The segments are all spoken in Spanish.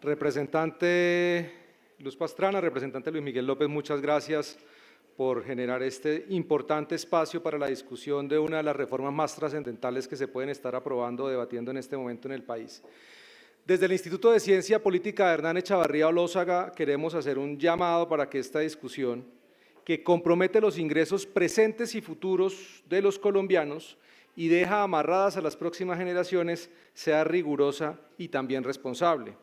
Representante Luz Pastrana, representante Luis Miguel López, muchas gracias por generar este importante espacio para la discusión de una de las reformas más trascendentales que se pueden estar aprobando o debatiendo en este momento en el país. Desde el Instituto de Ciencia Política de Hernán Echavarría Olózaga queremos hacer un llamado para que esta discusión, que compromete los ingresos presentes y futuros de los colombianos y deja amarradas a las próximas generaciones, sea rigurosa y también responsable.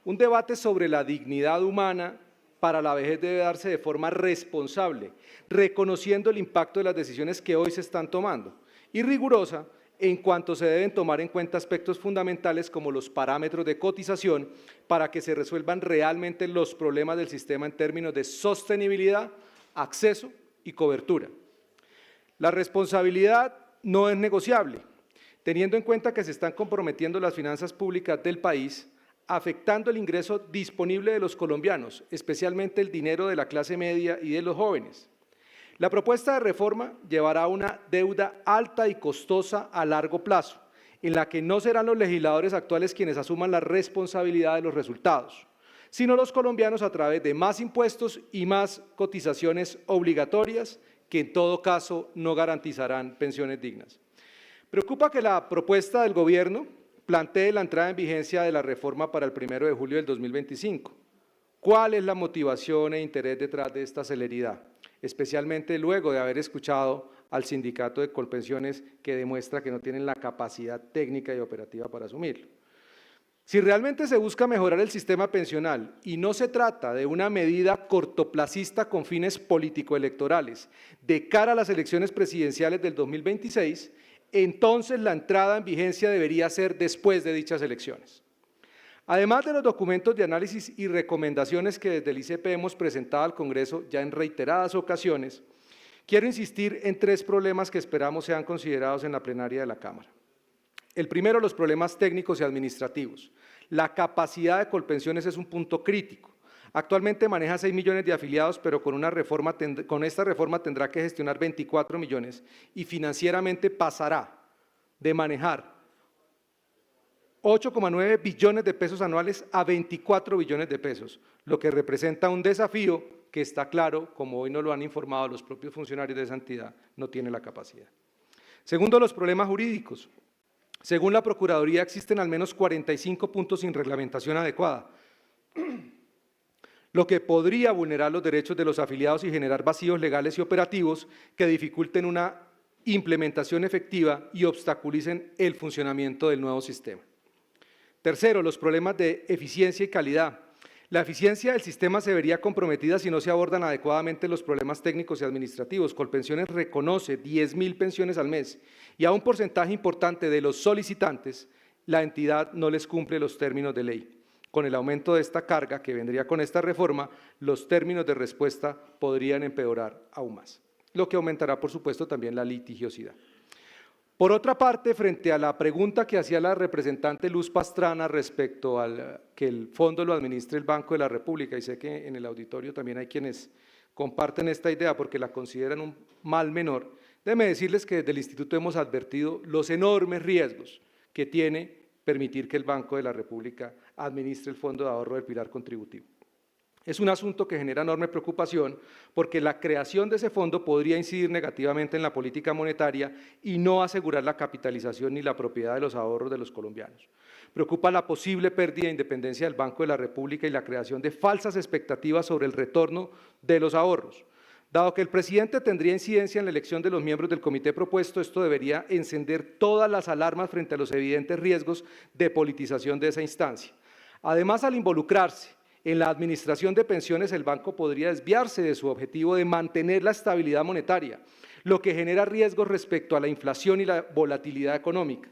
Un debate sobre la dignidad humana para la vejez debe darse de forma responsable, reconociendo el impacto de las decisiones que hoy se están tomando, y rigurosa en cuanto se deben tomar en cuenta aspectos fundamentales como los parámetros de cotización para que se resuelvan realmente los problemas del sistema en términos de sostenibilidad, acceso y cobertura. La responsabilidad no es negociable, teniendo en cuenta que se están comprometiendo las finanzas públicas del país, afectando el ingreso disponible de los colombianos, especialmente el dinero de la clase media y de los jóvenes. La propuesta de reforma llevará a una deuda alta y costosa a largo plazo, en la que no serán los legisladores actuales quienes asuman la responsabilidad de los resultados, sino los colombianos a través de más impuestos y más cotizaciones obligatorias que en todo caso no garantizarán pensiones dignas. Preocupa que la propuesta del gobierno plantee la entrada en vigencia de la reforma para el 1 de julio del 2025. ¿Cuál es la motivación e interés detrás de esta celeridad? Especialmente luego de haber escuchado al sindicato de Colpensiones que demuestra que no tienen la capacidad técnica y operativa para asumirlo. Si realmente se busca mejorar el sistema pensional y no se trata de una medida cortoplacista con fines político-electorales de cara a las elecciones presidenciales del 2026, entonces la entrada en vigencia debería ser después de dichas elecciones. Además de los documentos de análisis y recomendaciones que desde el ICP hemos presentado al Congreso ya en reiteradas ocasiones, quiero insistir en 3 problemas que esperamos sean considerados en la plenaria de la Cámara. El primero, los problemas técnicos y administrativos. La capacidad de Colpensiones es un punto crítico. Actualmente maneja 6 millones de afiliados, pero con esta reforma tendrá que gestionar 24 millones y financieramente pasará de manejar 8,9 billones de pesos anuales a 24 billones de pesos, lo que representa un desafío que está claro, como hoy nos lo han informado los propios funcionarios de esa entidad, no tiene la capacidad. Segundo, los problemas jurídicos. Según la Procuraduría, existen al menos 45 puntos sin reglamentación adecuada, lo que podría vulnerar los derechos de los afiliados y generar vacíos legales y operativos que dificulten una implementación efectiva y obstaculicen el funcionamiento del nuevo sistema. Tercero, los problemas de eficiencia y calidad. La eficiencia del sistema se vería comprometida si no se abordan adecuadamente los problemas técnicos y administrativos. Colpensiones reconoce 10.000 pensiones al mes y a un porcentaje importante de los solicitantes, la entidad no les cumple los términos de ley. Con el aumento de esta carga que vendría con esta reforma, los términos de respuesta podrían empeorar aún más, lo que aumentará, por supuesto, también la litigiosidad. Por otra parte, frente a la pregunta que hacía la representante Luz Pastrana respecto al que el fondo lo administre el Banco de la República, y sé que en el auditorio también hay quienes comparten esta idea porque la consideran un mal menor, déjenme decirles que desde el Instituto hemos advertido los enormes riesgos que tiene permitir que el Banco de la República administre el Fondo de Ahorro del Pilar Contributivo. Es un asunto que genera enorme preocupación porque la creación de ese fondo podría incidir negativamente en la política monetaria y no asegurar la capitalización ni la propiedad de los ahorros de los colombianos. Preocupa la posible pérdida de independencia del Banco de la República y la creación de falsas expectativas sobre el retorno de los ahorros. Dado que el presidente tendría incidencia en la elección de los miembros del comité propuesto, esto debería encender todas las alarmas frente a los evidentes riesgos de politización de esa instancia. Además, al involucrarse en la administración de pensiones, el banco podría desviarse de su objetivo de mantener la estabilidad monetaria, lo que genera riesgos respecto a la inflación y la volatilidad económica.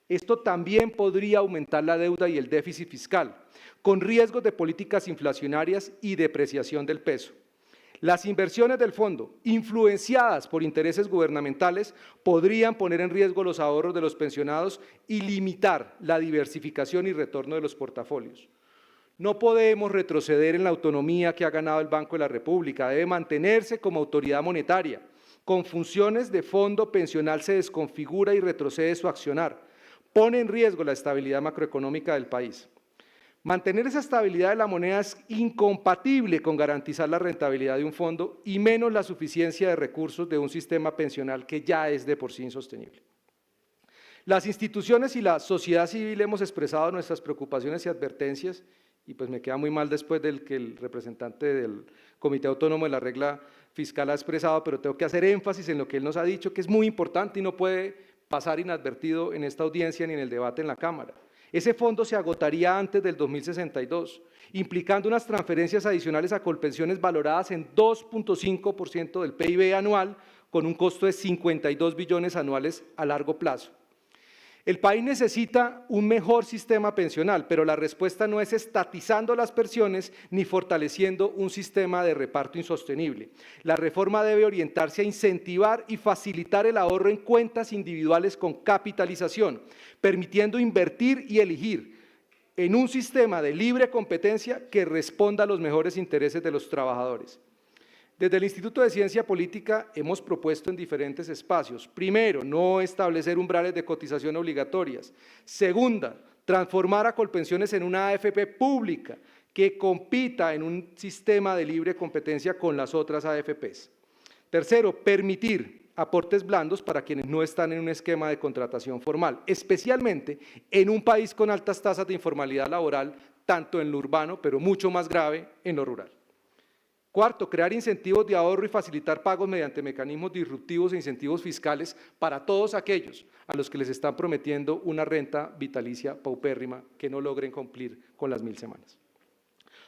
Esto también podría aumentar la deuda y el déficit fiscal, con riesgos de políticas inflacionarias y depreciación del peso. Las inversiones del fondo, influenciadas por intereses gubernamentales, podrían poner en riesgo los ahorros de los pensionados y limitar la diversificación y retorno de los portafolios. No podemos retroceder en la autonomía que ha ganado el Banco de la República, debe mantenerse como autoridad monetaria. Con funciones de fondo pensional se desconfigura y retrocede su accionar, pone en riesgo la estabilidad macroeconómica del país. Mantener esa estabilidad de la moneda es incompatible con garantizar la rentabilidad de un fondo y menos la suficiencia de recursos de un sistema pensional que ya es de por sí insostenible. Las instituciones y la sociedad civil hemos expresado nuestras preocupaciones y advertencias, y pues me queda muy mal después del que el representante del Comité Autónomo de la Regla Fiscal ha expresado, pero tengo que hacer énfasis en lo que él nos ha dicho, que es muy importante y no puede pasar inadvertido en esta audiencia ni en el debate en la Cámara. Ese fondo se agotaría antes del 2062, implicando unas transferencias adicionales a Colpensiones valoradas en 2.5% del PIB anual, con un costo de 52 billones anuales a largo plazo. El país necesita un mejor sistema pensional, pero la respuesta no es estatizando las pensiones ni fortaleciendo un sistema de reparto insostenible. La reforma debe orientarse a incentivar y facilitar el ahorro en cuentas individuales con capitalización, permitiendo invertir y elegir en un sistema de libre competencia que responda a los mejores intereses de los trabajadores. Desde el Instituto de Ciencia Política hemos propuesto en diferentes espacios, primero, no establecer umbrales de cotización obligatorias. Segunda, transformar a Colpensiones en una AFP pública que compita en un sistema de libre competencia con las otras AFPs. Tercero, permitir aportes blandos para quienes no están en un esquema de contratación formal, especialmente en un país con altas tasas de informalidad laboral, tanto en lo urbano, pero mucho más grave en lo rural. Cuarto, crear incentivos de ahorro y facilitar pagos mediante mecanismos disruptivos e incentivos fiscales para todos aquellos a los que les están prometiendo una renta vitalicia paupérrima que no logren cumplir con las 1000 semanas.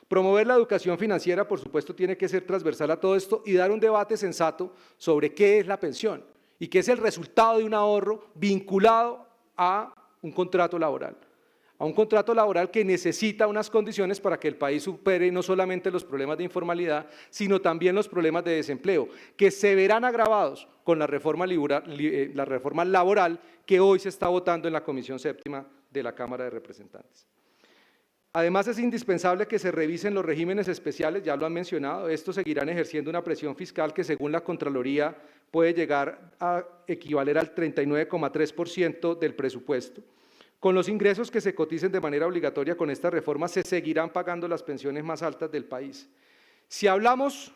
Promover la educación financiera, por supuesto, tiene que ser transversal a todo esto y dar un debate sensato sobre qué es la pensión y qué es el resultado de un ahorro vinculado a un contrato laboral. A un contrato laboral que necesita unas condiciones para que el país supere no solamente los problemas de informalidad, sino también los problemas de desempleo, que se verán agravados con la reforma laboral que hoy se está votando en la Comisión Séptima de la Cámara de Representantes. Además, es indispensable que se revisen los regímenes especiales, ya lo han mencionado, estos seguirán ejerciendo una presión fiscal que según la Contraloría puede llegar a equivaler al 39,3% del presupuesto. Con los ingresos que se coticen de manera obligatoria con esta reforma, se seguirán pagando las pensiones más altas del país. Si hablamos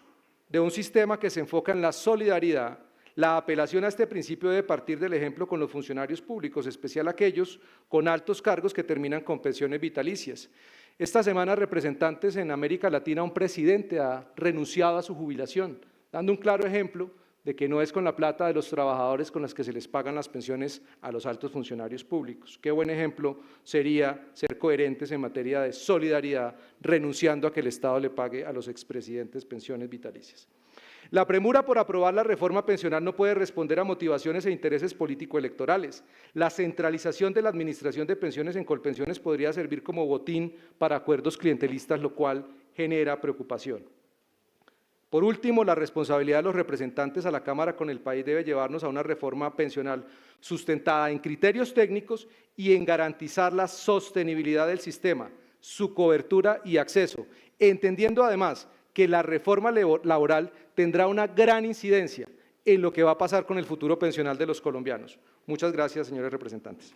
de un sistema que se enfoca en la solidaridad, la apelación a este principio debe partir del ejemplo con los funcionarios públicos, especial aquellos con altos cargos que terminan con pensiones vitalicias. Esta semana, representantes en América Latina, un presidente ha renunciado a su jubilación, dando un claro ejemplo de que no es con la plata de los trabajadores con las que se les pagan las pensiones a los altos funcionarios públicos. Qué buen ejemplo sería ser coherentes en materia de solidaridad, renunciando a que el Estado le pague a los expresidentes pensiones vitalicias. La premura por aprobar la reforma pensional no puede responder a motivaciones e intereses político-electorales. La centralización de la administración de pensiones en Colpensiones podría servir como botín para acuerdos clientelistas, lo cual genera preocupación. Por último, la responsabilidad de los representantes a la Cámara con el país debe llevarnos a una reforma pensional sustentada en criterios técnicos y en garantizar la sostenibilidad del sistema, su cobertura y acceso, entendiendo además que la reforma laboral tendrá una gran incidencia en lo que va a pasar con el futuro pensional de los colombianos. Muchas gracias, señores representantes.